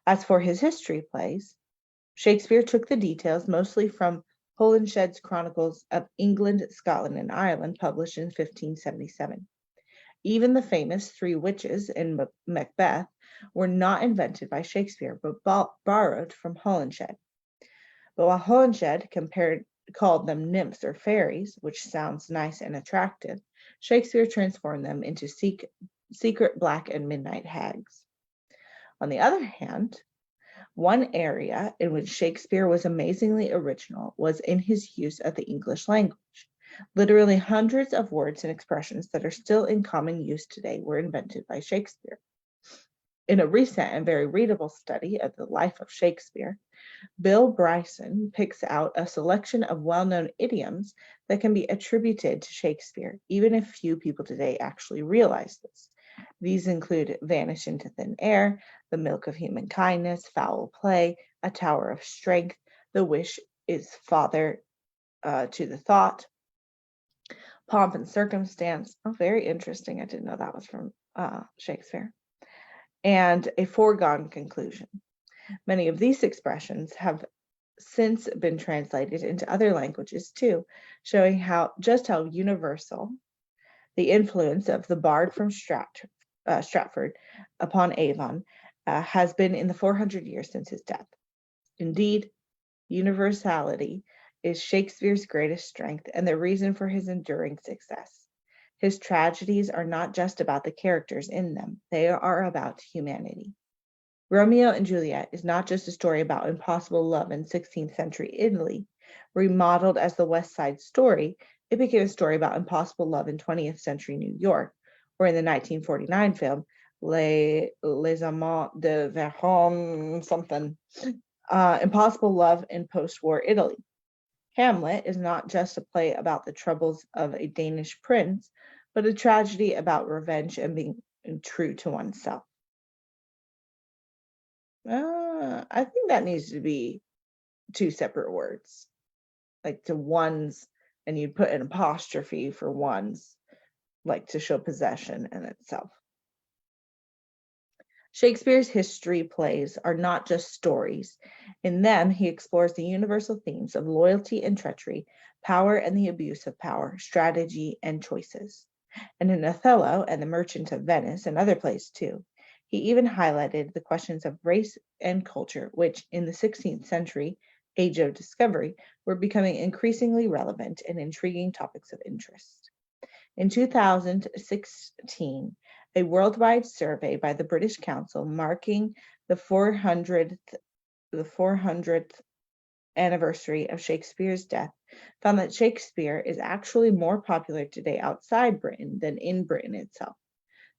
As for his history plays, Shakespeare took the details mostly from Holinshed's Chronicles of England, Scotland, and Ireland, published in 1577. Even the famous Three Witches in Macbeth were not invented by Shakespeare, but borrowed from Holinshed. But while Holinshed called them nymphs or fairies, which sounds nice and attractive, Shakespeare transformed them into secret black and midnight hags. On the other hand, one area in which Shakespeare was amazingly original was in his use of the English language. Literally hundreds of words and expressions that are still in common use today were invented by Shakespeare. In a recent and very readable study of the life of Shakespeare, Bill Bryson picks out a selection of well-known idioms that can be attributed to Shakespeare, even if few people today actually realize this. These include vanish into thin air, the milk of human kindness, foul play, a tower of strength, the wish is father to the thought, pomp and circumstance. Oh, very interesting. I didn't know that was from Shakespeare. And a foregone conclusion. Many of these expressions have since been translated into other languages too, showing just how universal the influence of the bard from Stratford upon Avon has been in the 400 years since his death. Indeed, universality is Shakespeare's greatest strength and the reason for his enduring success. His tragedies are not just about the characters in them, they are about humanity. Romeo and Juliet is not just a story about impossible love in 16th century Italy. Remodeled as the West Side Story, it became a story about impossible love in 20th century New York, or in the 1949 film, Les Amants de Vernon something, impossible love in post-war Italy. Hamlet is not just a play about the troubles of a Danish prince, but a tragedy about revenge and being true to oneself. I think that needs to be two separate words, like to ones, and you put an apostrophe for ones, like to show possession in itself. Shakespeare's history plays are not just stories. In them, he explores the universal themes of loyalty and treachery, power and the abuse of power, strategy and choices. And in Othello and the Merchant of Venice and other plays too, he even highlighted the questions of race and culture, which in the 16th century, age of discovery, were becoming increasingly relevant and intriguing topics of interest. In 2016, a worldwide survey by the British Council marking the 400th anniversary of Shakespeare's death found that Shakespeare is actually more popular today outside Britain than in Britain itself.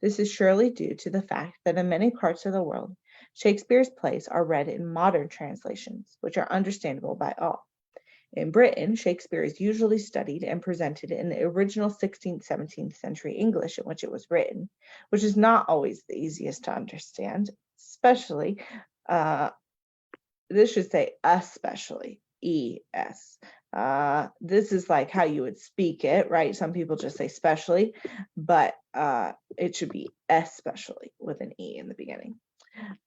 This is surely due to the fact that in many parts of the world, Shakespeare's plays are read in modern translations, which are understandable by all. In Britain, Shakespeare is usually studied and presented in the original 16th, 17th century English in which it was written, which is not always the easiest to understand, especially, this should say especially, E-S. This is like how you would speak it, right? Some people just say specially, but it should be especially with an E in the beginning,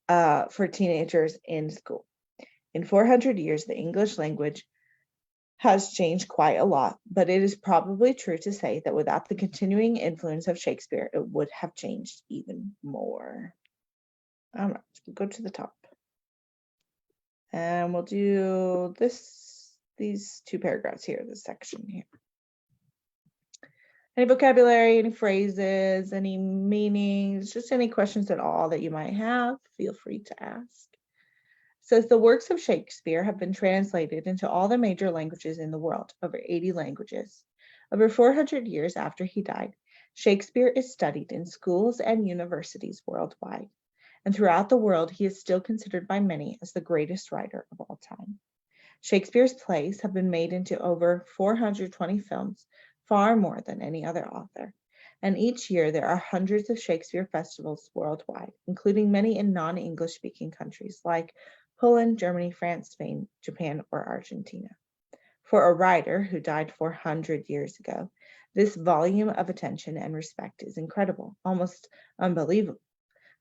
for teenagers in school. In 400 years, the English language has changed quite a lot, but it is probably true to say that without the continuing influence of Shakespeare, it would have changed even more. All right, we'll go to the top. And we'll do these two paragraphs here, this section here. Any vocabulary, any phrases, any meanings, just any questions at all that you might have, feel free to ask. Says the works of Shakespeare have been translated into all the major languages in the world, over 80 languages. Over 400 years after he died, Shakespeare is studied in schools and universities worldwide. And throughout the world, he is still considered by many as the greatest writer of all time. Shakespeare's plays have been made into over 420 films, far more than any other author. And each year there are hundreds of Shakespeare festivals worldwide, including many in non-English speaking countries like Poland, Germany, France, Spain, Japan, or Argentina. For a writer who died 400 years ago, this volume of attention and respect is incredible, almost unbelievable.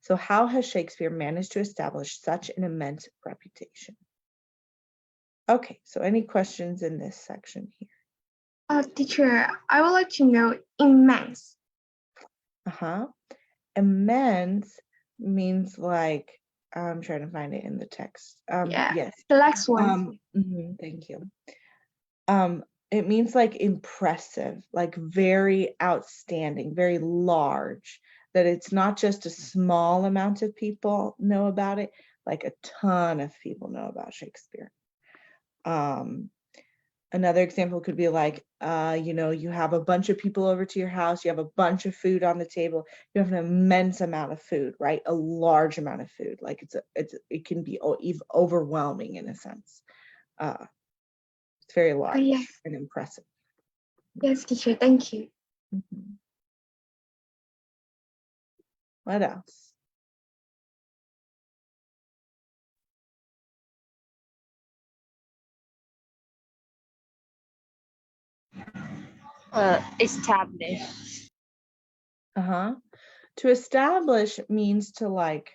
So how has Shakespeare managed to establish such an immense reputation? Okay, so any questions in this section here? Teacher, I would like to know immense. Immense means like, I'm trying to find it in the text. Yeah. Yes. The next one. Thank you. It means like impressive, like very outstanding, very large, that it's not just a small amount of people know about it, like a ton of people know about Shakespeare. Another example could be like, you have a bunch of people over to your house, you have a bunch of food on the table, you have an immense amount of food, right? A large amount of food, like it can be even overwhelming in a sense. It's very large and impressive. Yes, teacher, thank you. What else? Establish. To establish means to like,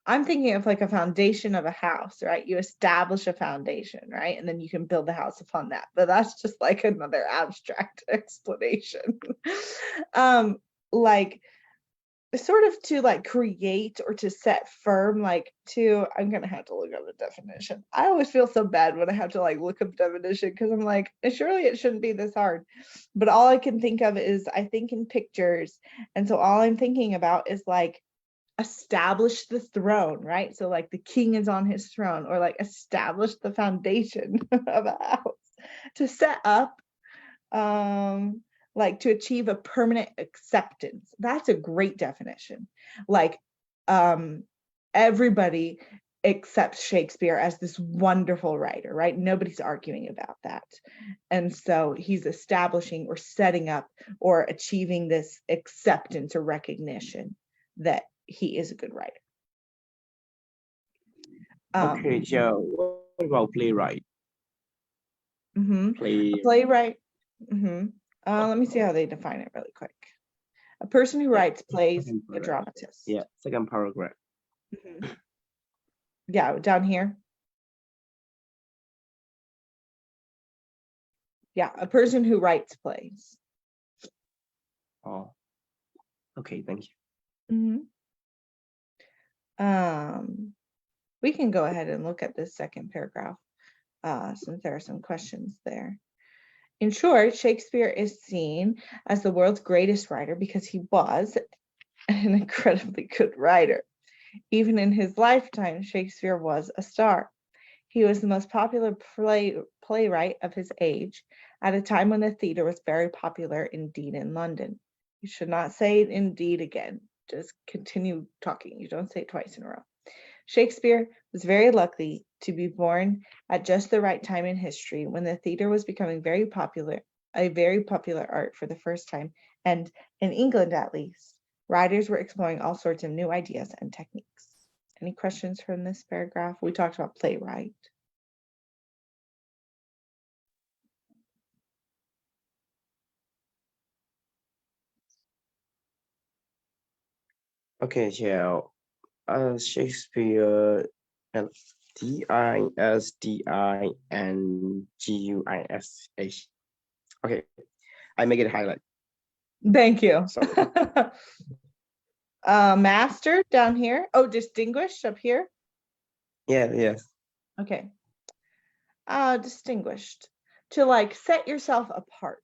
I'm thinking of like a foundation of a house, right? You establish a foundation, right? And then you can build the house upon that. But that's just like another abstract explanation. Like sort of to like create or to set firm, like to, I'm gonna have to look up the definition. I always feel so bad when I have to like look up definition because I'm like, surely it shouldn't be this hard. But all I can think of is I think in pictures. And so all I'm thinking about is like establish the throne, right? So like the king is on his throne, or like establish the foundation of a house. To set up, like to achieve a permanent acceptance. That's a great definition. Like everybody accepts Shakespeare as this wonderful writer, right? Nobody's arguing about that. And so he's establishing or setting up or achieving this acceptance or recognition that he is a good writer. Okay, Joe, what about playwright? Playwright. Let me see how they define it really quick. A person who writes plays, a dramatist. Yeah, second paragraph. Yeah, down here. Yeah, a person who writes plays. Oh, okay, thank you. We can go ahead and look at this second paragraph since there are some questions there. In short, Shakespeare is seen as the world's greatest writer because he was an incredibly good writer. Even in his lifetime, Shakespeare was a star. He was the most popular playwright of his age at a time when the theater was very popular indeed in London. You should not say indeed again. Just continue talking. You don't say it twice in a row. Shakespeare was very lucky to be born at just the right time in history when the theater was becoming a very popular art for the first time, and in England at least, writers were exploring all sorts of new ideas and techniques. Any questions from this paragraph? We talked about playwright. Okay, Joe. Shakespeare and Distinguished. Okay, I make it highlight. Thank you. Master down here. Oh, distinguished up here. Yes. Okay. Distinguished. To like set yourself apart.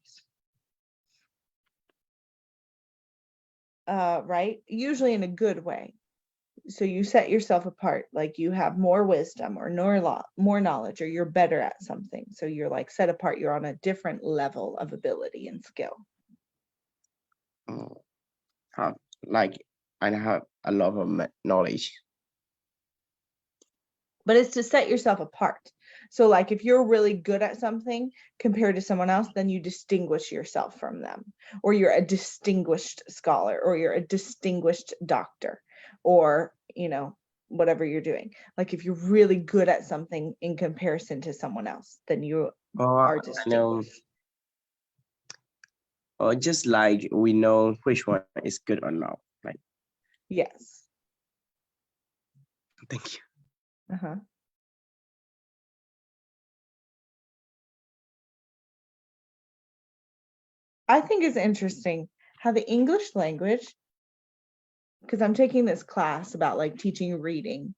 Right? Usually in a good way. So you set yourself apart, like you have more wisdom or more knowledge, or you're better at something. So you're like set apart, you're on a different level of ability and skill. Like I have a lot of knowledge. But it's to set yourself apart. So like if you're really good at something compared to someone else, then you distinguish yourself from them, or you're a distinguished scholar, or you're a distinguished doctor, or whatever you're doing. Like if you're really good at something in comparison to someone else, then you are distinguished. Or just like we know which one is good or not. Like, Yes. thank you. Uh-huh. I think it's interesting how the English language, because I'm taking this class about like teaching reading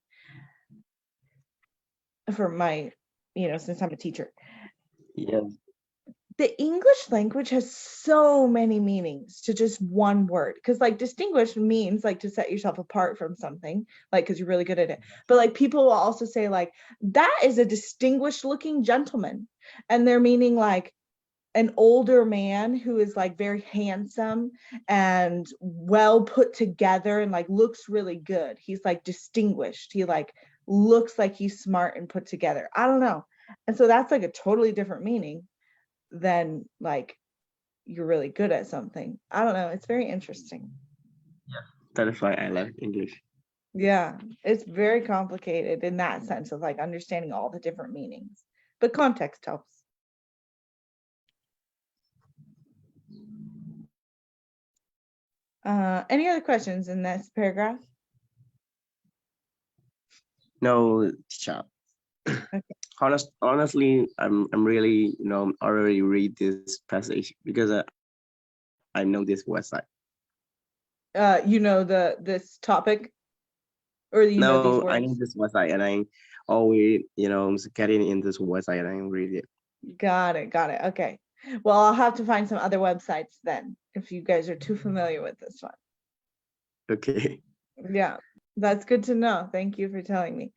for my, since I'm a teacher. Yes. The English language has so many meanings to just one word. Because like distinguish means like to set yourself apart from something, like because you're really good at it. But like people will also say like, that is a distinguished looking gentleman. And they're meaning like an older man who is like very handsome and well put together and like looks really good. He's like distinguished. He like looks like he's smart and put together. I don't know. And so that's like a totally different meaning than like you're really good at something. I don't know. It's very interesting. That is why I love English. Yeah, it's very complicated in that sense of like understanding all the different meanings, but context helps. Any other questions in this paragraph? No, teacher. Okay. Honestly, I'm really already read this passage because I know this website. This topic, or these No, I know words? this website, and I always getting in this website and I read it. Got it. Okay. Well, I'll have to find some other websites then if you guys are too familiar with this one. Okay. Yeah, that's good to know. Thank you for telling me.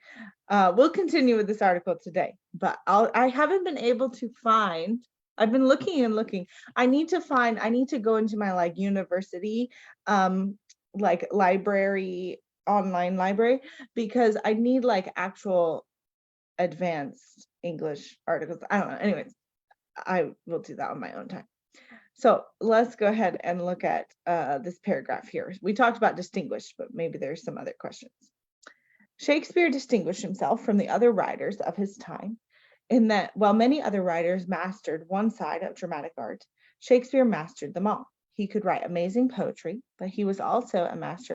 We'll continue with this article today, but I haven't been able to find, I've been looking and looking. I need to go into my like university, like library, online library, because I need like actual advanced English articles. I don't know. Anyways, I will do that on my own time. So let's go ahead and look at this paragraph here. We talked about distinguished, but maybe there's some other questions. Shakespeare distinguished himself from the other writers of his time in that while many other writers mastered one side of dramatic art, Shakespeare mastered them all. He could write amazing poetry, but he was also a master